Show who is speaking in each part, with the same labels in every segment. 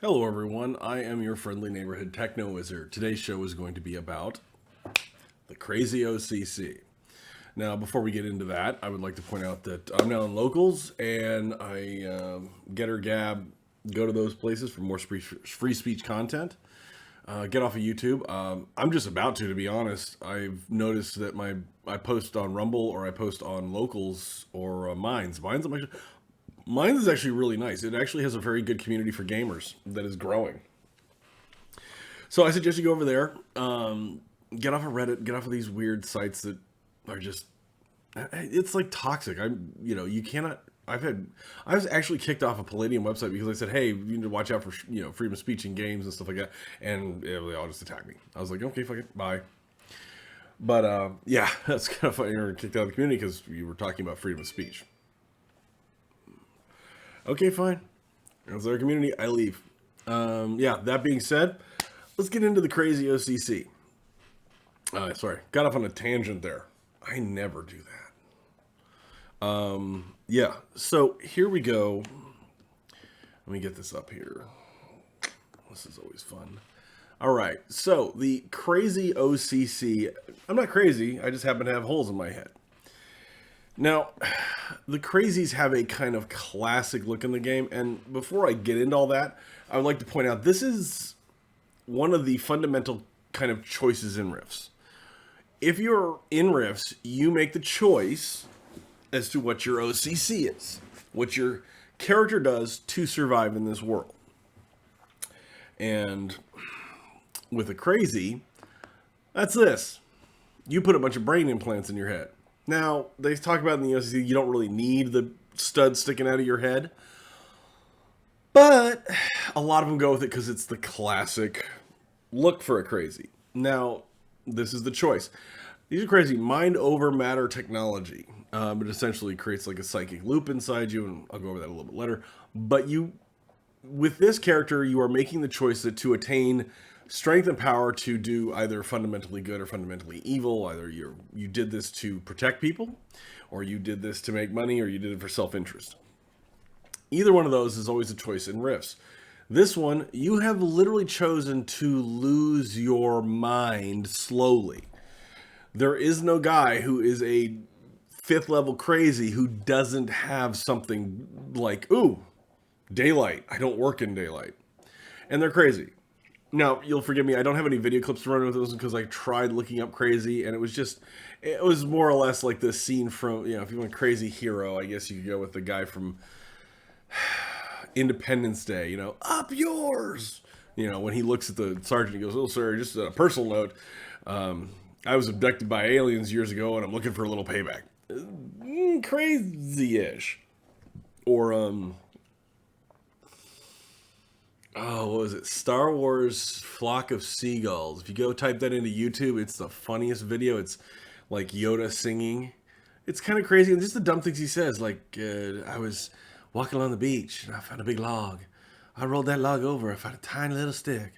Speaker 1: Hello everyone, I am your friendly neighborhood techno wizard. Today's show is going to be about the Crazy OCC. Now, before we get into that, I would like to point out that I'm now in locals, and I get or gab, go to those places for more free speech content. Get off of YouTube. I'm just about to be honest. I've noticed that I post on Rumble or I post on locals or Minds. Mine is actually really nice. It actually has a very good community for gamers that is growing. So I suggest you go over there, get off of Reddit, get off of these weird sites that are just, it's like toxic. You cannot, I was actually kicked off a Palladium website because I said, hey, you need to watch out for, freedom of speech in games and stuff like that. And they all just attacked me. I was like, okay, fuck it, bye. But yeah, that's kind of funny. You were kicked out of the community because you were talking about freedom of speech. Okay, fine. That's our community. I leave. Yeah, that being said, let's get into the Crazy OCC. Sorry, got off on a tangent there. I never do that. Yeah, so here we go. Let me get this up here. This is always fun. All right, so the Crazy OCC. I'm not crazy. I just happen to have holes in my head. Now, the Crazies have a kind of classic look in the game, and before I get into all that, I would like to point out this is one of the fundamental kind of choices in Rifts. If you're in Rifts, you make the choice as to what your OCC is, what your character does to survive in this world. And with a Crazy, that's this. You put a bunch of brain implants in your head. Now, they talk about in the OCC, you don't really need the stud sticking out of your head. But a lot of them go with it because it's the classic look for a Crazy. Now, this is the choice. These are crazy mind over matter technology. It essentially creates like a psychic loop inside you, and I'll go over that a little bit later. But with this character, you are making the choice that to attain strength and power to do either fundamentally good or fundamentally evil. Either you did this to protect people, or you did this to make money, or you did it for self-interest. Either one of those is always a choice in Rifts. This one, you have literally chosen to lose your mind slowly. There is no guy who is a 5th level Crazy who doesn't have something like, ooh, daylight. I don't work in daylight. And they're crazy. Now, you'll forgive me, I don't have any video clips to run with this because I tried looking up Crazy, and it was more or less like this scene from, if you want Crazy Hero, I guess you could go with the guy from Independence Day, up yours! When he looks at the sergeant, he goes, oh, sir, just a personal note, I was abducted by aliens years ago, and I'm looking for a little payback. Crazy-ish. Or, oh, what was it? Star Wars Flock of Seagulls. If you go type that into YouTube, it's the funniest video. It's like Yoda singing. It's kind of crazy. And just the dumb things he says. Like, I was walking along the beach and I found a big log. I rolled that log over. I found a tiny little stick.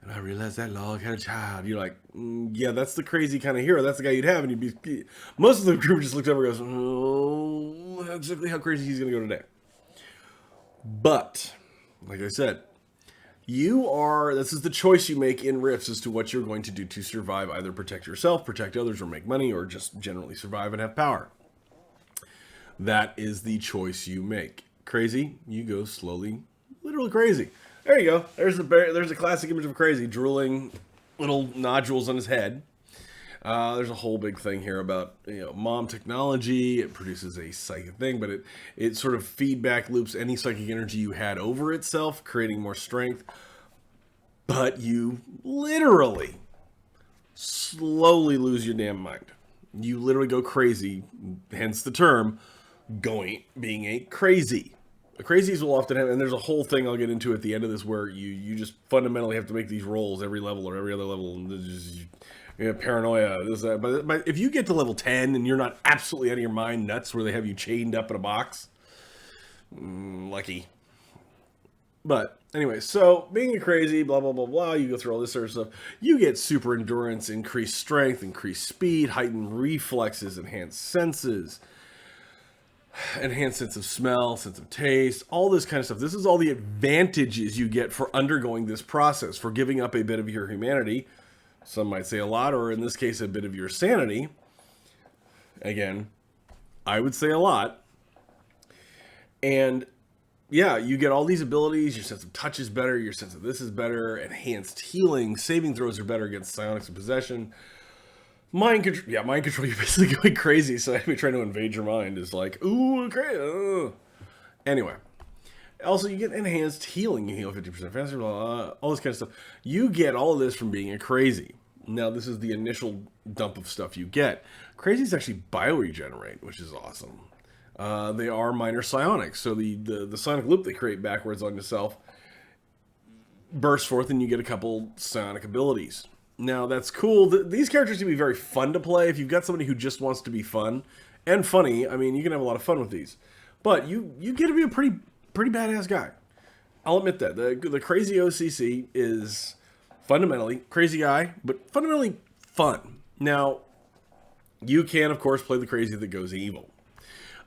Speaker 1: And I realized that log had a child. You're like, yeah, that's the crazy kind of hero. That's the guy you'd have. And you'd be... Most of the group just looks over and goes, oh, that's exactly how crazy he's going to go today. But, like I said, this is the choice you make in Rifts as to what you're going to do to survive, either protect yourself, protect others, or make money, or just generally survive and have power. That is the choice you make. Crazy, you go slowly, literally crazy. There you go. There's a classic image of Crazy drooling little nodules on his head. There's a whole big thing here about mom technology. It produces a psychic thing, but it sort of feedback loops any psychic energy you had over itself, creating more strength. But you literally slowly lose your damn mind. You literally go crazy, hence the term being a Crazy. The Crazies will often have, and there's a whole thing I'll get into at the end of this where you just fundamentally have to make these rolls every level or every other level, and just paranoia, this, that. But if you get to level 10 and you're not absolutely out of your mind nuts where they have you chained up in a box, lucky. But anyway, so being a Crazy, blah, blah, blah, blah, you go through all this sort of stuff. You get super endurance, increased strength, increased speed, heightened reflexes, enhanced senses. enhanced sense of smell, sense of taste, all this kind of stuff. This is all the advantages you get for undergoing this process, for giving up a bit of your humanity. Some might say a lot, or in this case, a bit of your sanity. Again, I would say a lot. And yeah, you get all these abilities. Your sense of touch is better. Your sense of this is better. Enhanced healing. Saving throws are better against psionics and possession. Mind control. Yeah, mind control. You're basically going crazy. So anybody trying to invade your mind is like, ooh, crazy. Anyway. Also, you get enhanced healing. You heal 50% faster. Blah, blah, all this kind of stuff. You get all of this from being a crazy. Now, this is the initial dump of stuff you get. Crazies actually bioregenerate, which is awesome. They are minor psionics, so the psionic loop they create backwards on yourself bursts forth, and you get a couple psionic abilities. Now, that's cool. These characters can be very fun to play. If you've got somebody who just wants to be fun and funny, I mean, you can have a lot of fun with these. But you get to be a pretty badass guy. I'll admit that. The Crazy OCC is fundamentally crazy guy, but fundamentally fun. Now, you can, of course, play the crazy that goes evil.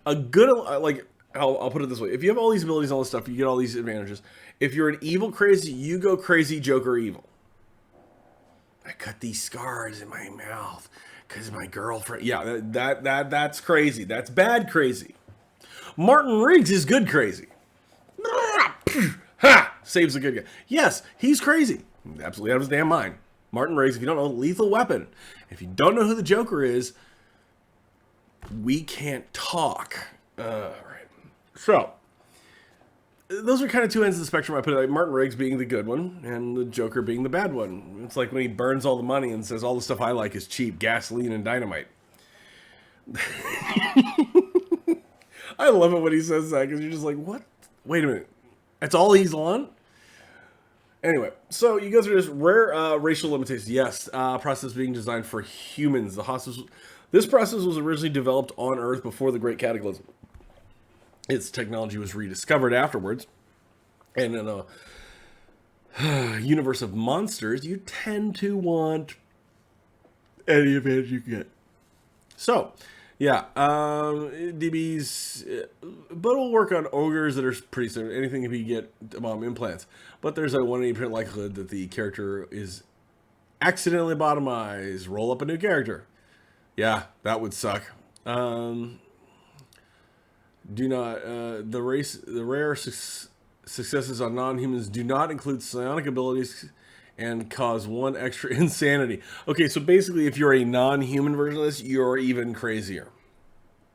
Speaker 1: A good, like, I'll put it this way. If you have all these abilities and all this stuff, you get all these advantages. If you're an evil crazy, you go crazy Joker evil. I cut these scars in my mouth because my girlfriend... Yeah, that's crazy. That's bad crazy. Martin Riggs is good crazy. Ha! Saves a good guy. Yes, he's crazy. Absolutely out of his damn mind. Martin Riggs, if you don't know, Lethal Weapon. If you don't know who the Joker is... We can't talk. Right. So, those are kind of two ends of the spectrum. I put it like Martin Riggs being the good one and the Joker being the bad one. It's like when he burns all the money and says all the stuff I like is cheap, gasoline and dynamite. I love it when he says that because you're just like, what? Wait a minute. That's all he's on? Anyway, so you go through this rare racial limitations. Yes, process being designed for humans. This process was originally developed on Earth before the Great Cataclysm. Its technology was rediscovered afterwards. And in a universe of monsters, you tend to want any advantage you can get. So, yeah, DBs, but it'll work on ogres that are pretty similar. Anything if you get implants. But there's a 180% likelihood that the character is accidentally bottomized. Roll up a new character. Yeah, that would suck. The rare successes on non-humans do not include psionic abilities and cause 1 extra insanity. Okay, so basically if you're a non-human version of this, you're even crazier.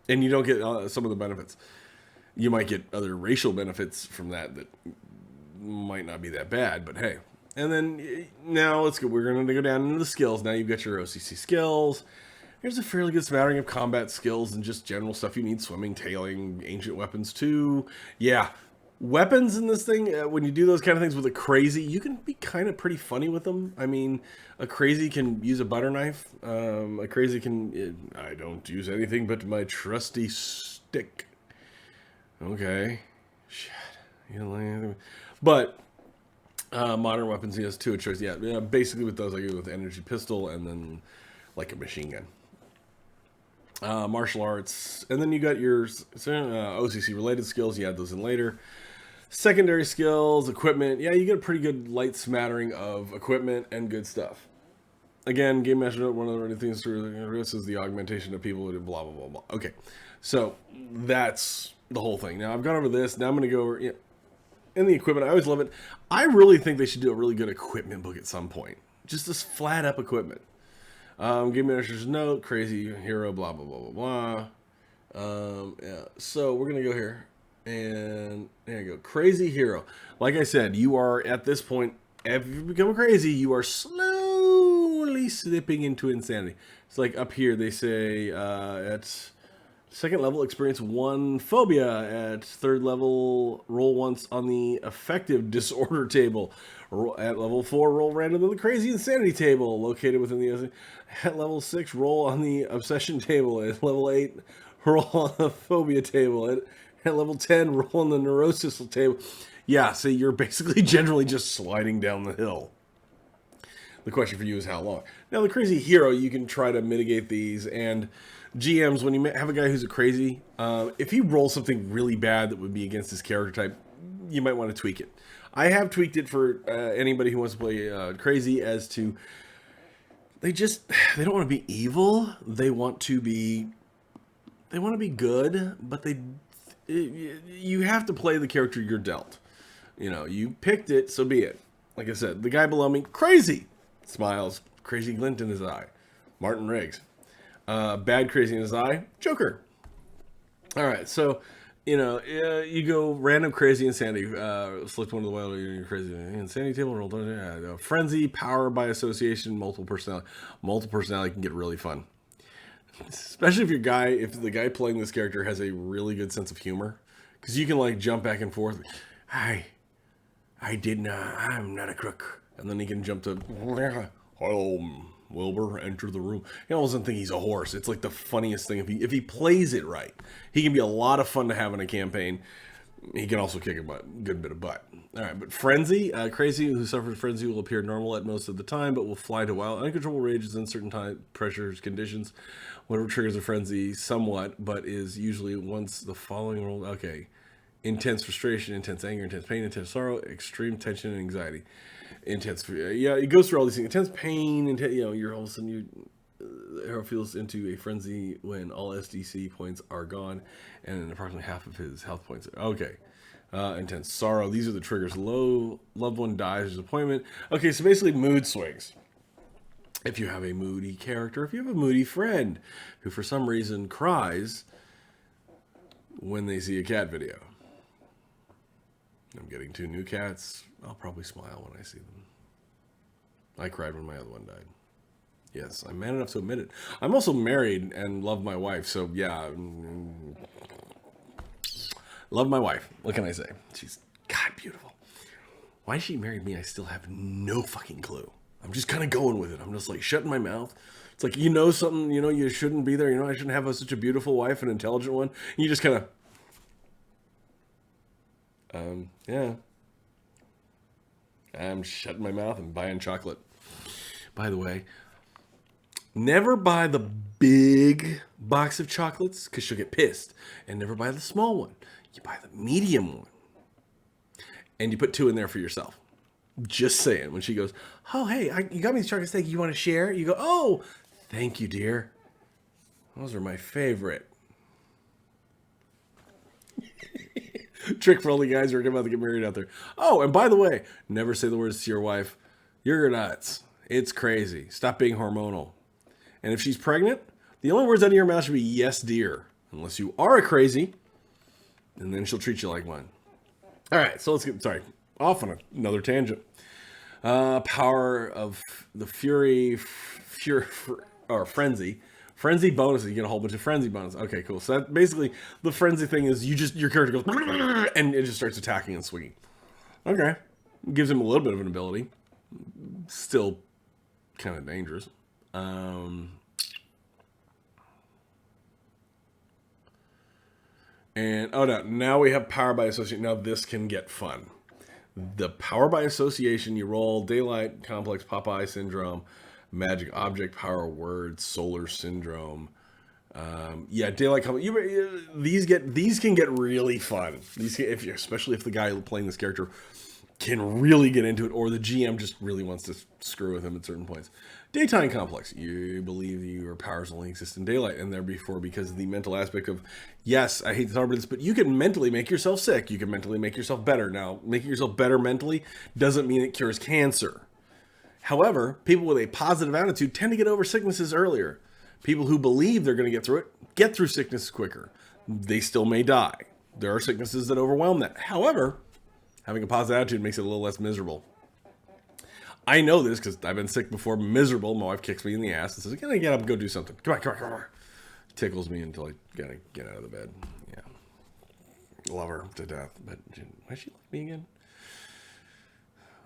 Speaker 1: And you don't get some of the benefits. You might get other racial benefits from that might not be that bad, but hey. And then now let's go. We're going to go down into the skills. Now you've got your OCC skills. Here's a fairly good smattering of combat skills and just general stuff you need. Swimming, tailing, ancient weapons too. Yeah, weapons in this thing, when you do those kind of things with a crazy, you can be kind of pretty funny with them. I mean, a crazy can use a butter knife. A crazy can... I don't use anything but my trusty stick. Okay. Shit. You don't like anything. But... modern weapons, he has 2 of choice. Yeah, basically with those, I go with energy pistol and then like a machine gun. Martial arts, and then you got your OCC related skills. You add those in later. Secondary skills, equipment. Yeah, you get a pretty good light smattering of equipment and good stuff. Again, Game Master Note, one of the only things through this is the augmentation of people who blah blah blah blah. Okay, so that's the whole thing. Now I've gone over this. Now I'm going to go over in the equipment. I always love it. I really think they should do a really good equipment book at some point. Just this flat up equipment. Game Master's Note, Crazy Hero, blah, blah, blah, blah, blah. Yeah. So we're going to go here. And there you go. Crazy Hero. Like I said, you are at this point, if you become crazy, you are slowly slipping into insanity. It's like up here, they say at 2nd level, experience 1 phobia. At 3rd level, roll once on the affective disorder table. At level 4, roll random on the crazy insanity table, located within the... At level 6, roll on the obsession table. At level 8, roll on the phobia table. At level 10, roll on the neurosis table. Yeah, so you're basically generally just sliding down the hill. The question for you is how long. Now, the Crazy Hero, you can try to mitigate these, and GMs, when you have a guy who's a crazy, if he rolls something really bad that would be against his character type, you might want to tweak it. I have tweaked it for anybody who wants to play crazy as to they don't want to be evil. They want to be good, but you have to play the character you're dealt. You know, you picked it, so be it. Like I said, the guy below me, crazy, smiles, crazy glint in his eye. Martin Riggs. Bad crazy in his eye, Joker. All right, so you know, you go random crazy insanity. Select one of the wild crazy insanity table. Roll frenzy, power by association, multiple personality. Multiple personality can get really fun, especially if the guy playing this character has a really good sense of humor, because you can like jump back and forth. I'm not a crook, and then he can jump to Wilbur, enter the room. He almost doesn't think he's a horse. It's like the funniest thing. If he plays it right, he can be a lot of fun to have in a campaign. He can also kick a good bit of butt. All right, but Frenzy, crazy who suffers frenzy will appear normal at most of the time, but will fly to wild, uncontrollable rages in certain time, pressures, conditions. Whatever triggers a frenzy somewhat, but is usually once the following roll. Okay, intense frustration, intense anger, intense pain, intense sorrow, extreme tension and anxiety. Intense, yeah, it goes through all these things. Intense pain, you're all of a sudden the hero feels into a frenzy when all SDC points are gone, and approximately half of his health points. Okay, intense sorrow. These are the triggers. Low loved one dies, disappointment. Okay, so basically mood swings. If you have a moody character, if you have a moody friend who for some reason cries when they see a cat video. I'm getting 2 new cats. I'll probably smile when I see them. I cried when my other one died. Yes, I'm man enough to admit it. I'm also married and love my wife, so yeah. Love my wife. What can I say? She's, God, beautiful. Why she married me, I still have no fucking clue. I'm just kind of going with it. I'm just like shutting my mouth. It's like, something, you shouldn't be there. I shouldn't have such a beautiful wife, an intelligent one. And you just kind of, yeah. I'm shutting my mouth and buying chocolate. By the way, never buy the big box of chocolates because she'll get pissed. And never buy the small one. You buy the medium one. And you put 2 in there for yourself. Just saying. When she goes, oh, hey, you got me these chocolates. You want to share? You go, oh, thank you, dear. Those are my favorite. Trick for all the guys who are about to get married out there. Oh, and by the way, never say the words to your wife. You're nuts. It's crazy. Stop being hormonal. And if she's pregnant, the only words out of your mouth should be yes, dear. Unless you are a crazy, and then she'll treat you like one. All right, so let's get, off on another tangent. Power of the fury or frenzy. Frenzy bonuses. You get a whole bunch of frenzy bonuses. Okay, cool. So that basically the frenzy thing is your character goes and it just starts attacking and swinging. Okay. Gives him a little bit of an ability. Still kind of dangerous. And now we have power by association. Now this can get fun. The power by association, you roll Daylight, Complex, Popeye Syndrome, Magic Object Power, Word, Solar Syndrome. Daylight Complex. These can get really fun. Especially if the guy playing this character can really get into it, or the GM just really wants to screw with him at certain points. Daytime Complex. You believe your powers only exist in daylight, and therefore because of the mental aspect of, yes, I hate to talk about this, but you can mentally make yourself sick. You can mentally make yourself better. Now, making yourself better mentally doesn't mean it cures cancer. However, people with a positive attitude tend to get over sicknesses earlier. People who believe they're going to get through sickness quicker. They still may die. There are sicknesses that overwhelm that. However, having a positive attitude makes it a little less miserable. I know this because I've been sick before, miserable. My wife kicks me in the ass and says, "Can I get up and go do something? Come on. Tickles me until I gotta get out of the bed. Yeah. Love her to death. But why does she like me again?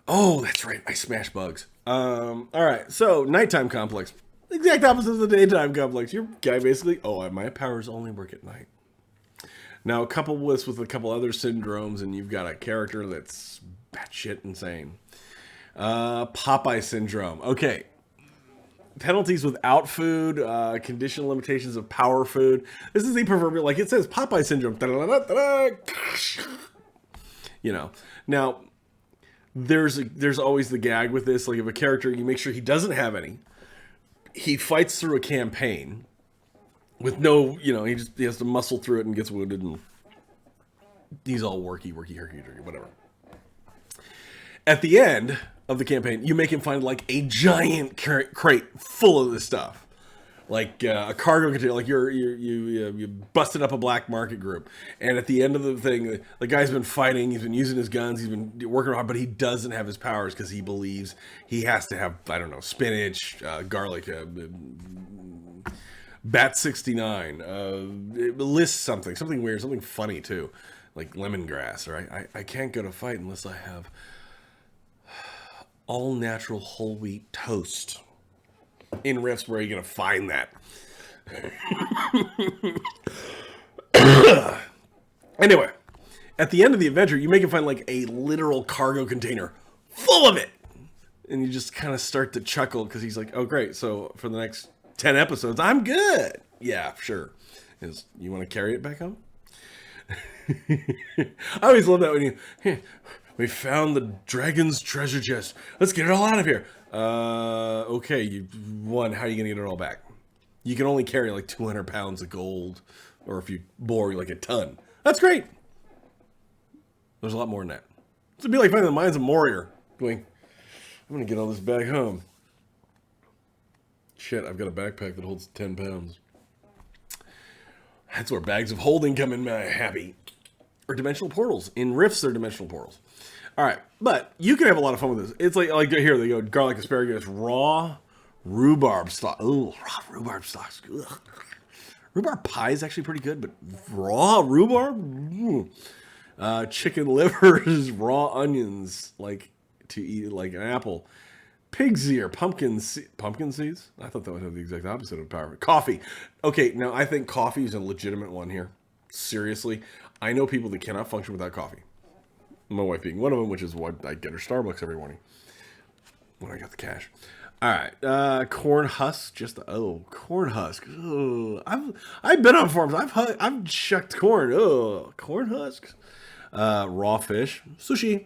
Speaker 1: Oh, that's right. I smash bugs. All right. So, nighttime complex. Exact opposite of the daytime complex. Your guy basically, my powers only work at night. Now, couple this with a couple other syndromes, and you've got a character that's batshit insane. Popeye syndrome. Okay. penalties without food, condition limitations of power food. This is the proverbial, like it says, Popeye syndrome. You know, now there's always the gag with this. Like if a character, you make sure he doesn't have any. He fights through a campaign with no, he has to muscle through it and gets wounded, and he's all worky, whatever. At the end of the campaign, you make him find like a giant crate full of this stuff, like a cargo container. Like you busted up a black market group, and at the end of the thing, the guy's been fighting. He's been using his guns. He's been working hard, but he doesn't have his powers because he believes he has to have, I don't know, spinach, garlic, Bat 69. It lists something weird, something funny too, like lemongrass. Or I can't go to fight unless I have all natural whole wheat toast. In Rifts, where are you going to find that? Anyway, at the end of the adventure, you make him find like a literal cargo container full of it. And you just kind of start to chuckle because he's like, oh, great. So for the next 10 episodes, I'm good. Yeah, sure. You want to carry it back home? I always love that when we found the dragon's treasure chest. Let's get it all out of here. Okay, you won. How are you going to get it all back? You can only carry like 200 pounds of gold, or if you bore like a ton. That's great. There's a lot more than that. It'd be like finding the mines of Moria. Going, I'm going to get all this back home. Shit, I've got a backpack that holds 10 pounds. That's where bags of holding come in happy. Or dimensional portals. In Rifts, they're dimensional portals. All right, but you can have a lot of fun with this. It's like here they go, garlic, asparagus, raw rhubarb stock. Ooh, raw rhubarb stocks. Ugh. Rhubarb pie is actually pretty good, but raw rhubarb? Chicken livers, raw onions, like to eat like an apple. Pig's ear, pumpkin seeds? I thought that would have the exact opposite of power. Coffee. Okay, now I think coffee is a legitimate one here. Seriously. I know people that cannot function without coffee. My wife being one of them, which is what I get her Starbucks every morning when I got the cash. All right, corn husk. Corn husk. Oh, I've been on farms. I've shucked corn. Oh, corn husks. Raw fish, sushi.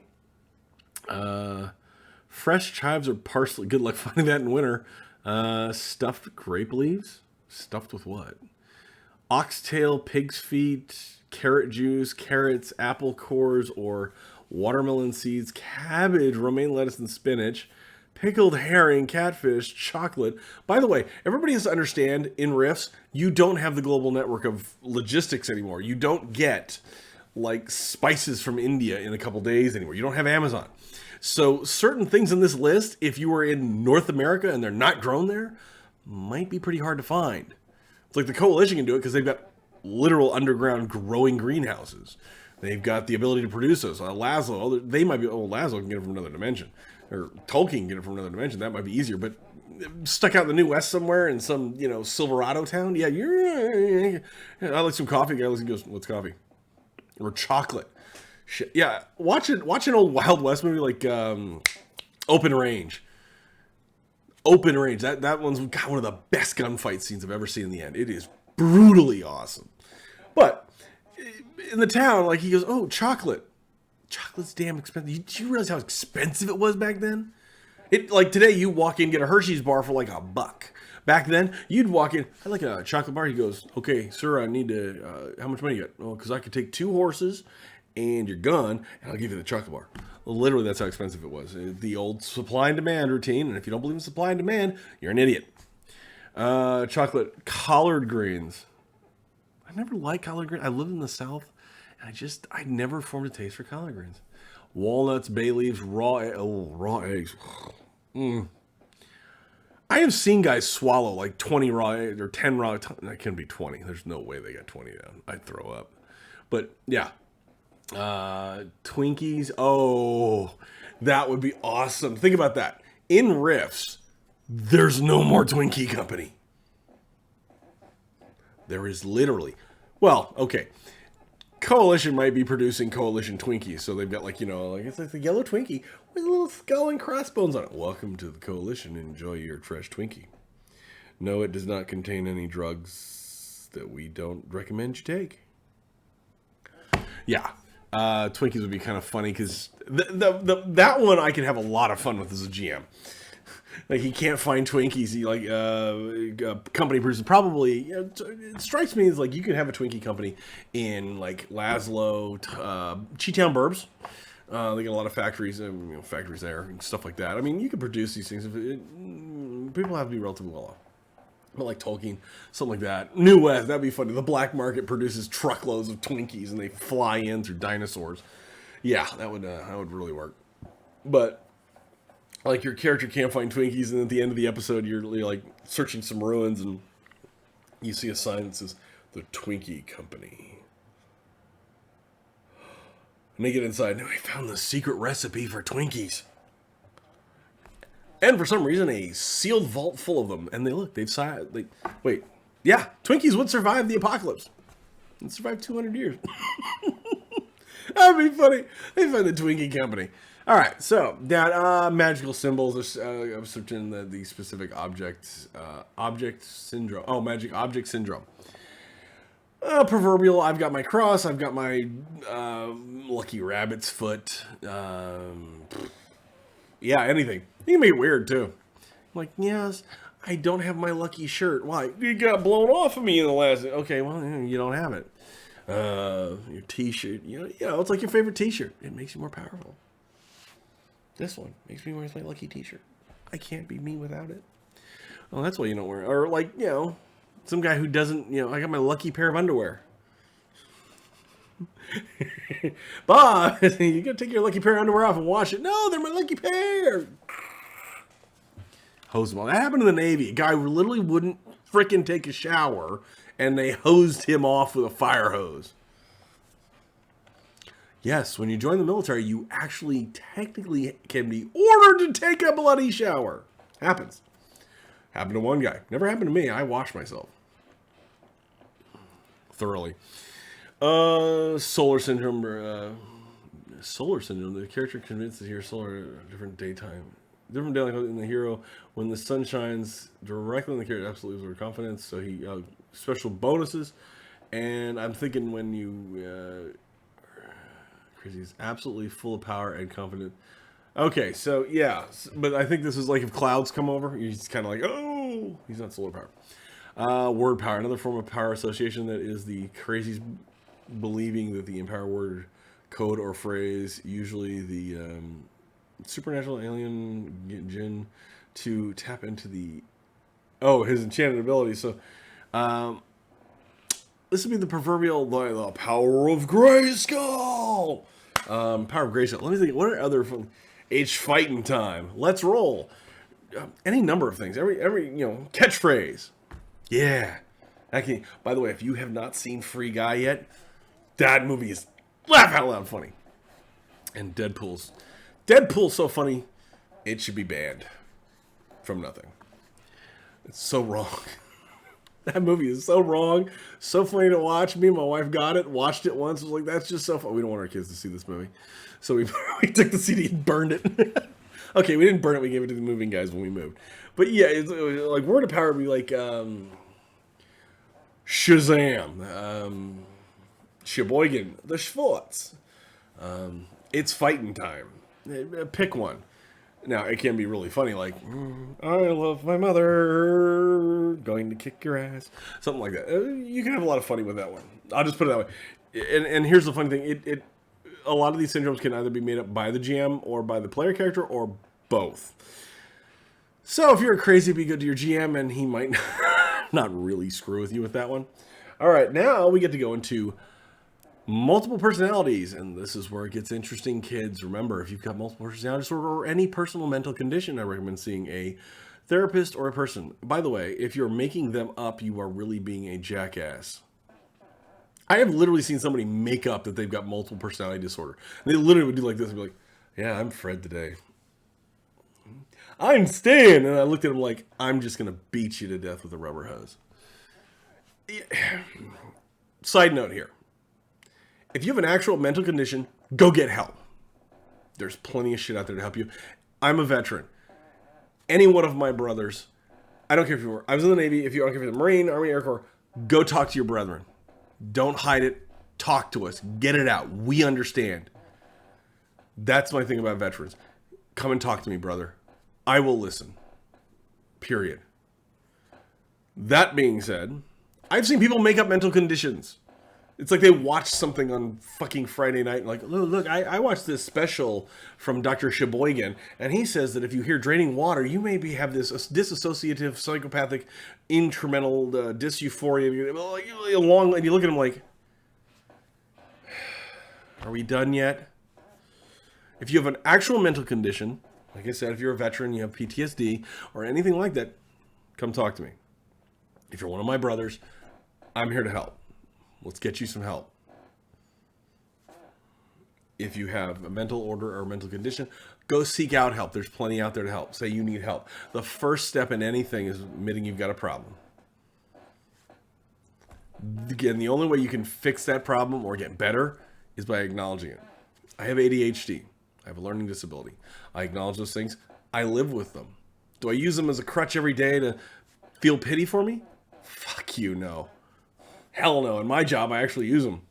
Speaker 1: Fresh chives or parsley. Good luck finding that in winter. Stuffed grape leaves. Stuffed with what? Oxtail, pig's feet, carrot juice, carrots, apple cores, or watermelon seeds, cabbage, romaine lettuce, and spinach, pickled herring, catfish, chocolate. By the way, everybody has to understand, in Rifts, you don't have the global network of logistics anymore. You don't get, like, spices from India in a couple days anymore. You don't have Amazon. So certain things in this list, if you were in North America and they're not grown there, might be pretty hard to find. It's like the Coalition can do it because they've got literal underground growing greenhouses. They've got the ability to produce those. Laszlo, they might be, Laszlo can get it from another dimension. Or Tolkien can get it from another dimension. That might be easier. But stuck out in the New West somewhere in some, Silverado town, yeah, I like some coffee. Guy looks and goes, what's coffee? Or chocolate. Shit. Yeah, watch an old Wild West movie like Open Range. Open Range. That one's got one of the best gunfight scenes I've ever seen in the end. It is brutally awesome. But in the town, like he goes, oh, chocolate. Chocolate's damn expensive. Do you realize how expensive it was back then? Like today, you walk in, get a Hershey's bar for like $1. Back then, you'd walk in, I'd like a chocolate bar. He goes, okay, sir, I need to, how much money you got? Oh, because I could take 2 horses and your gun, and I'll give you the chocolate bar. Literally, that's how expensive it was. The old supply and demand routine, and if you don't believe in supply and demand, you're an idiot. Chocolate, collard greens. I never liked collard greens. I lived in the South, and I never formed a taste for collard greens. Walnuts, bay leaves, raw eggs. I have seen guys swallow like 20 raw eggs or 10 raw. That can be 20. There's no way they got 20 down. I'd throw up. But yeah. Twinkies. Oh, that would be awesome. Think about that. In Rifts, there's no more Twinkie company. There is literally. Well, okay. Coalition might be producing Coalition Twinkies, so they've got it's like the yellow Twinkie with a little skull and crossbones on it. Welcome to the Coalition. Enjoy your fresh Twinkie. No, it does not contain any drugs that we don't recommend you take. Yeah. Twinkies would be kind of funny because that one I can have a lot of fun with as a GM. Like, he can't find Twinkies. He, like, company person probably, it strikes me as like you could have a Twinkie company in like Laszlo, Cheetown Burbs. They got a lot of factories, factories there and stuff like that. I mean, you could produce these things. People have to be relatively well off. But like Tolkien, something like that. New West, that'd be funny. The black market produces truckloads of Twinkies and they fly in through dinosaurs. Yeah, that would really work. But like your character can't find Twinkies, and at the end of the episode, you're like searching some ruins, and you see a sign that says the Twinkie Company. And they get inside, and we found the secret recipe for Twinkies. And for some reason, a sealed vault full of them. And wait. Yeah, Twinkies would survive the apocalypse. And survive 200 years. That'd be funny. They find the Twinkie Company. All right, so that magical symbols. I'm searching the specific object syndrome. Oh, magic object syndrome. Proverbial. I've got my cross. I've got my lucky rabbit's foot. Yeah, anything. You can make it weird too. I'm like, yes, I don't have my lucky shirt. Why? You got blown off of me in the last. Okay, well, you don't have it. Your T-shirt. It's like your favorite T-shirt. It makes you more powerful. This one makes me wear my lucky T-shirt. I can't be me without it. Well, that's why you don't wear it. Or like, some guy who doesn't. I got my lucky pair of underwear. Bob, you gotta take your lucky pair of underwear off and wash it. No, they're my lucky pair. Hose them all. That happened in the Navy. A guy who literally wouldn't frickin' take a shower, and they hosed him off with a fire hose. Yes, when you join the military, you actually technically can be ordered to take a bloody shower. Happens. Happened to one guy. Never happened to me. I wash myself thoroughly. Solar syndrome. The character convinced to hear solar different daytime. Different daylight in the hero. When the sun shines directly on the character, absolutely loses confidence. So he special bonuses. And I'm thinking when you crazy, he's absolutely full of power and confident. Okay, so yeah, but I think this is like if clouds come over, he's kind of like, oh, he's not solar power. Word power, another form of power association that is the crazies believing that the empower word, code, or phrase, usually the supernatural alien jinn, to tap into his enchanted ability. So this would be the proverbial the power of Grayskull. Power of Grayskull. Let me think. What are other fun? H fighting time. Let's roll. Any number of things. Every catchphrase. Yeah. By the way, if you have not seen Free Guy yet, that movie is laugh out loud funny. And Deadpool's so funny, it should be banned from nothing. It's so wrong. That movie is so wrong, so funny to watch. Me and my wife got it, watched it once, was like, that's just so fun. We don't want our kids to see this movie. So we took the CD and burned it. Okay, we didn't burn it, we gave it to the moving guys when we moved. But yeah, it was like word of power would be like Shazam, Sheboygan, the Schwartz. It's fighting time. Pick one. Now, it can be really funny, like, I love my mother, going to kick your ass. Something like that. You can have a lot of funny with that one. I'll just put it that way. And here's the funny thing. A lot of these syndromes can either be made up by the GM or by the player character or both. So if you're a crazy, be good to your GM, and he might not really screw with you with that one. All right, now we get to go into multiple personalities, and this is where it gets interesting, kids. Remember, if you've got multiple personality disorder or any personal mental condition, I recommend seeing a therapist or a person. By the way, if you're making them up, you are really being a jackass. I have literally seen somebody make up that they've got multiple personality disorder. And they literally would do like this and be like, yeah, I'm Fred today. I'm Stan. And I looked at him like, I'm just going to beat you to death with a rubber hose. Side note here. If you have an actual mental condition, go get help. There's plenty of shit out there to help you. I'm a veteran. Any one of my brothers I don't care if you were. I was in the Navy. If you don't care if you're the Marine, Army, Air Corps, go talk to your brethren. Don't hide it. Talk to us. Get it out. We understand. That's my thing about veterans. Come and talk to me, brother. I will listen. Period. That being said, I've seen people make up mental conditions. It's like they watched something on fucking Friday night and like, look, I watched this special from Dr. Sheboygan, and he says that if you hear draining water, you maybe have this dissociative, psychopathic, instrumental dysphoria. And you look at him like, are we done yet? If you have an actual mental condition, like I said, if you're a veteran, you have PTSD or anything like that, come talk to me. If you're one of my brothers, I'm here to help. Let's get you some help. If you have a mental order or a mental condition, go seek out help. There's plenty out there to help. Say you need help. The first step in anything is admitting you've got a problem. Again, the only way you can fix that problem or get better is by acknowledging it. I have ADHD. I have a learning disability. I acknowledge those things. I live with them. Do I use them as a crutch every day to feel pity for me? Fuck you, no. Hell no. In my job, I actually use them.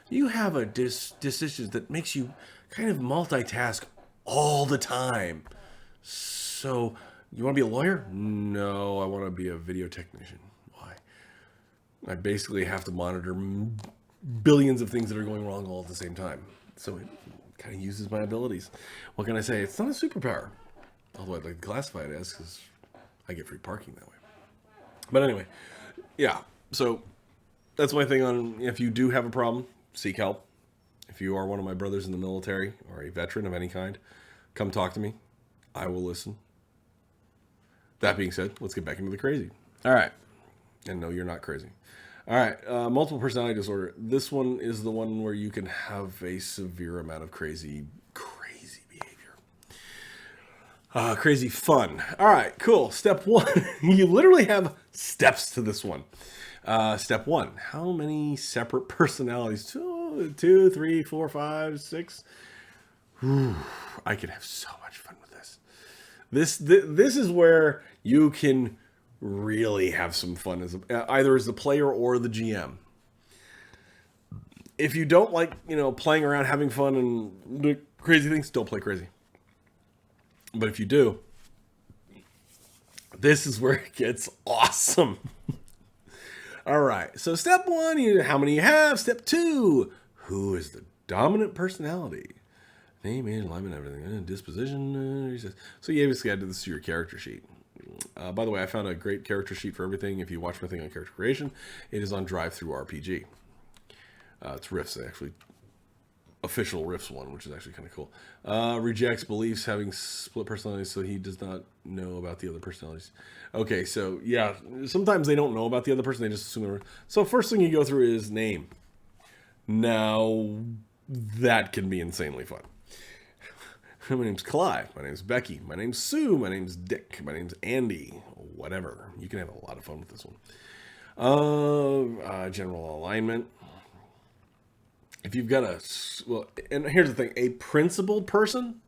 Speaker 1: You have a decision that makes you kind of multitask all the time. So, you want to be a lawyer? No, I want to be a video technician. Why? I basically have to monitor billions of things that are going wrong all at the same time. So it kind of uses my abilities. What can I say? It's not a superpower. Although I'd like to classify it as, because I get free parking that way. But anyway, yeah. So that's my thing on, if you do have a problem, seek help. If you are one of my brothers in the military or a veteran of any kind, come talk to me. I will listen. That being said, let's get back into the crazy. All right. And no, you're not crazy. All right. Multiple personality disorder. This one is the one where you can have a severe amount of crazy behavior. Crazy fun. All right, cool. Step one. You literally have steps to this one. Step one. How many separate personalities? 2, 3, 4, 5, 6. Whew, I could have so much fun with this. This is where you can really have some fun as either as the player or the GM. If you don't like, playing around, having fun, and doing crazy things, don't play crazy. But if you do, this is where it gets awesome. All right. So step one, how many you have? Step two, who is the dominant personality? Name, age, alignment, everything. Disposition. So you basically add this to your character sheet. By the way, I found a great character sheet for everything. If you watch my thing on character creation, it is on Drive-Thru RPG. It's Riffs, actually. Official Riffs one, which is actually kind of cool. Rejects beliefs having split personalities, so he does not know about the other personalities. Okay, so yeah, sometimes they don't know about the other person, they just assume they're... So first thing you go through is name. Now, that can be insanely fun. My name's Clive, my name's Becky, my name's Sue, my name's Dick, my name's Andy, whatever. You can have a lot of fun with this one. General alignment. If you've got and here's the thing, a principled person,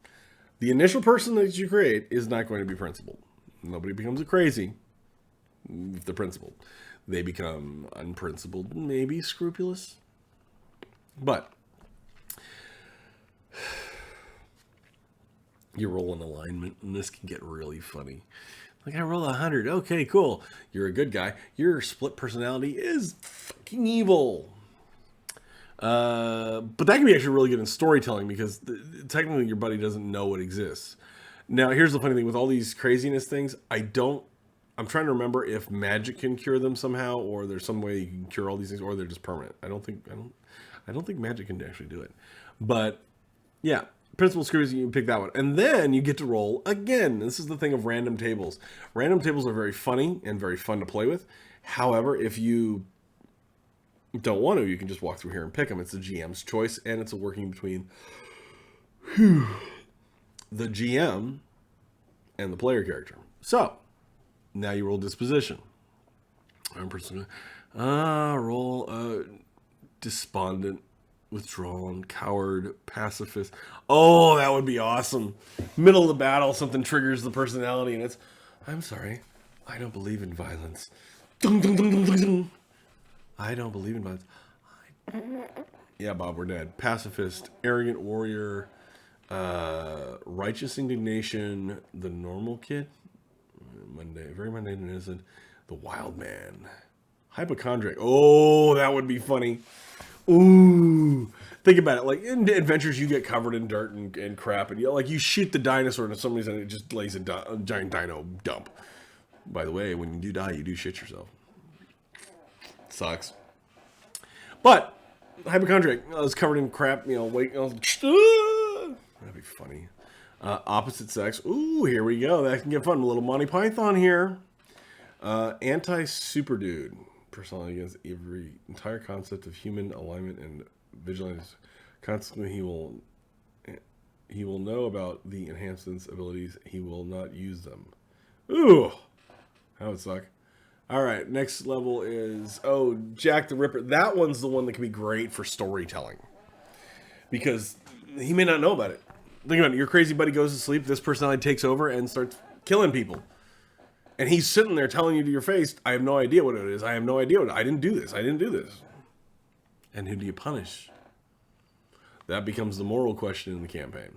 Speaker 1: the initial person that you create is not going to be principled. Nobody becomes a crazy if they're principled. They become unprincipled, maybe scrupulous. But you roll an alignment, and this can get really funny. Like, I roll 100. Okay, cool. You're a good guy. Your split personality is fucking evil. But that can be actually really good in storytelling because technically your buddy doesn't know it exists. Now, here's the funny thing with all these craziness things. I'm trying to remember if magic can cure them somehow, or there's some way you can cure all these things, or they're just permanent. I don't think magic can actually do it. But yeah, principal screws, you pick that one, and then you get to roll again. This is the thing of random tables. Random tables are very funny and very fun to play with. However, if you don't want to, you can just walk through here and pick them. It's the GM's choice, and it's a working between the GM and the player character. So now you roll disposition. Roll despondent, withdrawn, coward, pacifist. Oh, that would be awesome. Middle of the battle, something triggers the personality, and it's, I'm sorry, I don't believe in violence. Dun, dun, dun, dun, dun, dun. I don't believe in violence. Yeah, Bob, we're dead. Pacifist, arrogant warrior, righteous indignation, the normal kid, Monday, very mundane and innocent, the wild man, hypochondriac. Oh, that would be funny. Ooh, think about it. Like in adventures, you get covered in dirt and crap, and you shoot the dinosaur, and for some reason it just lays a giant dino dump. By the way, when you do die, you do shit yourself. Sucks. But hypochondriac, I was covered in crap. Wait, that'd be funny. Opposite sex. Ooh, here we go. That can get fun. A little Monty Python here. Anti-super dude. Personality against every entire concept of human alignment and vigilance. Consequently, he will know about the enhancements abilities. He will not use them. Ooh, that would suck. All right, next level is Jack the Ripper. That one's the one that can be great for storytelling because he may not know about it. Think about it. Your crazy buddy goes to sleep. This personality takes over and starts killing people. And he's sitting there telling you to your face, I have no idea what it is. I have no idea I didn't do this. I didn't do this. And who do you punish? That becomes the moral question in the campaign.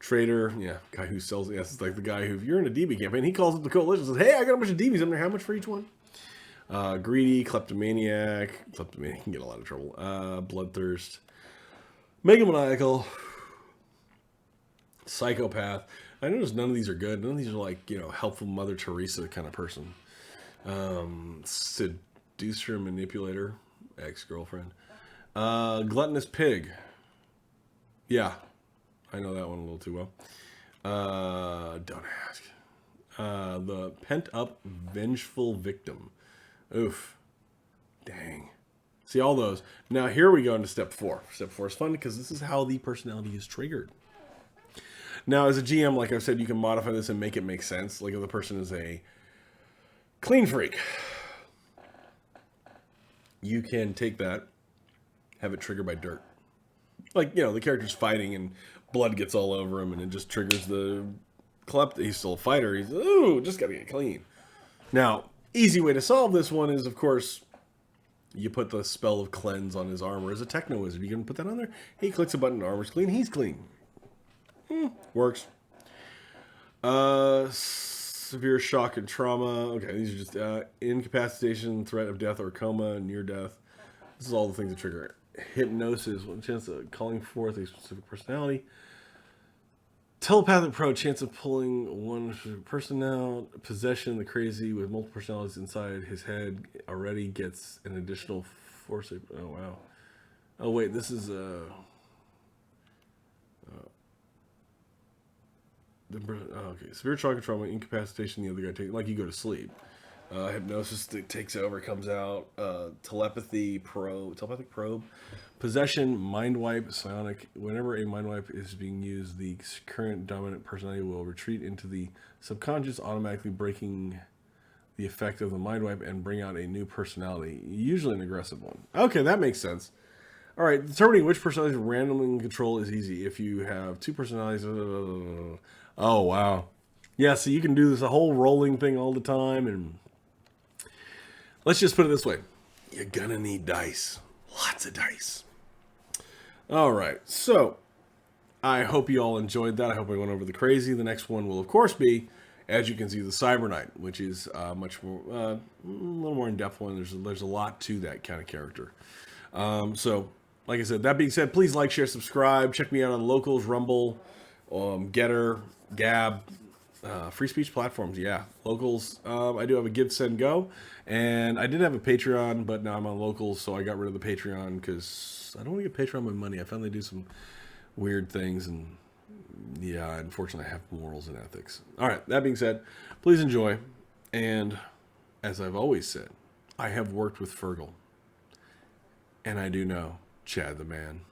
Speaker 1: Traitor, yeah, guy who sells, yes, it's like the guy who, if you're in a DB campaign, he calls up the coalition and says, hey, I got a bunch of DBs in there. How much for each one? Greedy, kleptomaniac can get a lot of trouble. Bloodthirst, megamaniacal, psychopath. I notice none of these are good. None of these are like, helpful Mother Teresa kind of person. Seducer, manipulator, ex-girlfriend. Gluttonous pig. Yeah, I know that one a little too well. Don't ask. The pent-up, vengeful victim. Oof. Dang. See all those. Now here we go into step 4. Step 4 is fun because this is how the personality is triggered. Now, as a GM, like I've said, you can modify this and make it make sense. Like if the person is a clean freak, you can take that, have it triggered by dirt. Like, the character's fighting and blood gets all over him and it just triggers the he's still a fighter. He's, just got to get clean. Now, easy way to solve this one is, of course, you put the spell of cleanse on his armor as a techno wizard. You can put that on there. He clicks a button, armor's clean, he's clean. Works. Severe shock and trauma. Okay, these are just incapacitation, threat of death or coma, near death. This is all the things that trigger it. Hypnosis, one chance of calling forth a specific personality. Telepathic pro, chance of pulling one person out. Possession, the crazy with multiple personalities inside his head already gets an additional force. Oh, wow. Oh, wait, this is okay, severe shock and trauma, incapacitation, the other guy takes, like you go to sleep. Hypnosis that takes over, comes out. Telepathic probe. Possession, mind wipe, psionic. Whenever a mind wipe is being used, the current dominant personality will retreat into the subconscious, automatically breaking the effect of the mind wipe and bring out a new personality, usually an aggressive one. Okay, that makes sense. All right, determining which personality randomly in control is easy. If you have 2 personalities, oh wow, yeah. So you can do this a whole rolling thing all the time, and let's just put it this way: you're gonna need dice, lots of dice. All right, so I hope you all enjoyed that. I hope I went over the crazy. The next one will, of course, be, as you can see, the Cyber Knight, which is much more, a little more in depth one. There's a lot to that kind of character. So. Like I said, that being said, please like, share, subscribe. Check me out on Locals, Rumble, Getter, Gab, free speech platforms. Yeah, Locals. I do have a Give, Send, Go. And I did have a Patreon, but now I'm on Locals, so I got rid of the Patreon because I don't want to get Patreon with money. I found they do some weird things, and yeah, unfortunately, I have morals and ethics. All right, that being said, please enjoy. And as I've always said, I have worked with Fergal, and I do know Chad the Man.